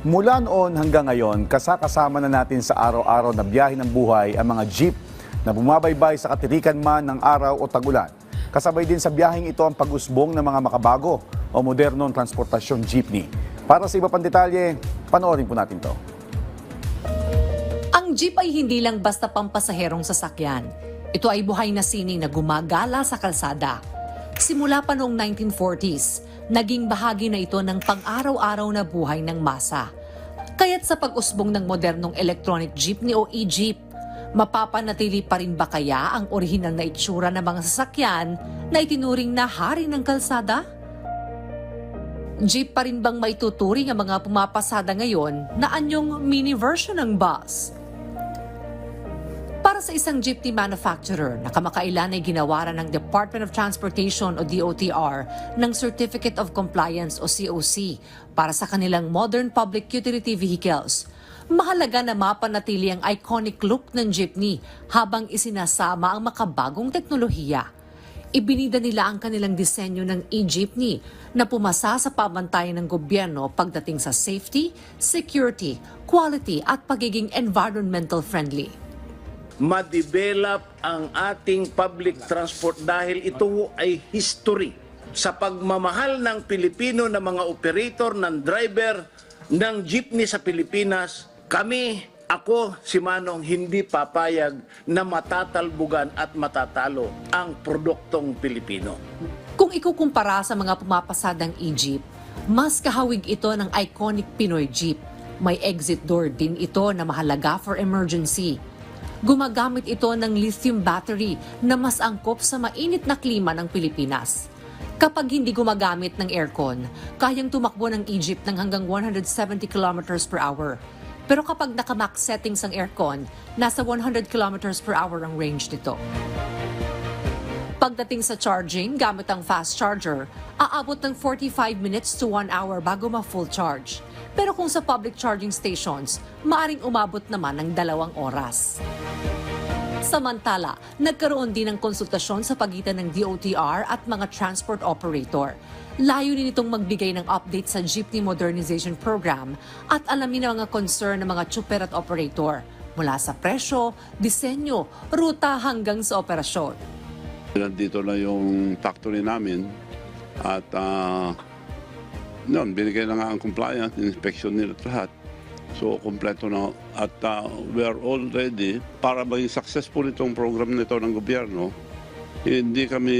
Mula noon hanggang ngayon, kasama na natin sa araw-araw na biyahe ng buhay ang mga jeep na bumabaybay sa katirikan man ng araw o tag-ulan. Kasabay din sa biyaheng ito ang pag-usbong ng mga makabago o modernong transportasyon jeepney. Para sa iba pang detalye, panoorin po natin to. Ang jeep ay hindi lang basta pampasaherong sasakyan. Ito ay buhay na sining na gumagala sa kalsada. Simula pa noong 1940s, naging bahagi na ito ng pang-araw-araw na buhay ng masa. Kaya't sa pag-usbong ng modernong electronic jeepney o e-jeep, mapapanatili pa rin ba kaya ang orihinal na itsura ng mga sasakyan na itinuring na hari ng kalsada? Jeep pa rin bang maituturing ang mga pumapasada ngayon na anyong mini version ng bus? Para sa isang jeepney manufacturer na kamakailan ay ginawaran ng Department of Transportation o DOTR ng Certificate of Compliance o COC para sa kanilang modern public utility vehicles, mahalaga na mapanatili ang iconic look ng jeepney habang isinasama ang makabagong teknolohiya. Ibinida nila ang kanilang disenyo ng e-jeepney na pumasa sa pamantayan ng gobyerno pagdating sa safety, security, quality at pagiging environmental friendly. Ma-develop ang ating public transport dahil ito ay history sa pagmamahal ng Pilipino na mga operator, ng driver, ng jeepney sa Pilipinas. Kami, ako, si Manong, hindi papayag na matatalbugan at matatalo ang produktong Pilipino. Kung ikukumpara sa mga pumapasadang e-jeep, mas kahawig ito ng iconic Pinoy jeep. May exit door din ito na mahalaga for emergency. Gumagamit ito ng lithium battery na mas angkop sa mainit na klima ng Pilipinas. Kapag hindi gumagamit ng aircon, kayang tumakbo ng e-jeep ng hanggang 170 kilometers per hour. Pero kapag naka-max settings ang aircon, nasa 100 kilometers per hour ang range nito. Pagdating sa charging gamit ang fast charger, aabot ng 45 minutes to 1 hour bago ma-full charge. Pero kung sa public charging stations, maaring umabot naman ng 2 oras. Samantala, nagkaroon din ng konsultasyon sa pagitan ng DOTR at mga transport operator. Layunin nitong magbigay ng update sa Jeepney Modernization Program at alamin ang mga concern ng mga tsuper at operator mula sa presyo, disenyo, ruta hanggang sa operasyon. Nandito na yung factory namin at binigay na nga ang compliance, inspection nila at lahat. So, kompleto na. At we are all ready para maging successful itong program nito ng gobyerno. Hindi kami,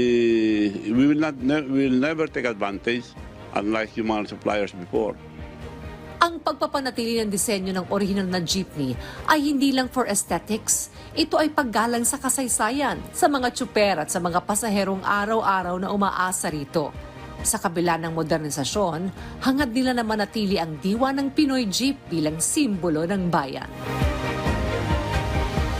we will never take advantage unlike yung mga suppliers before. Ang pagpapanatili ng disenyo ng original na jeepney ay hindi lang for aesthetics. Ito ay paggalang sa kasaysayan, sa mga tsuper at sa mga pasaherong araw-araw na umaasa rito. Sa kabila ng modernisasyon, hangad nila na manatili ang diwa ng Pinoy Jeep bilang simbolo ng bayan.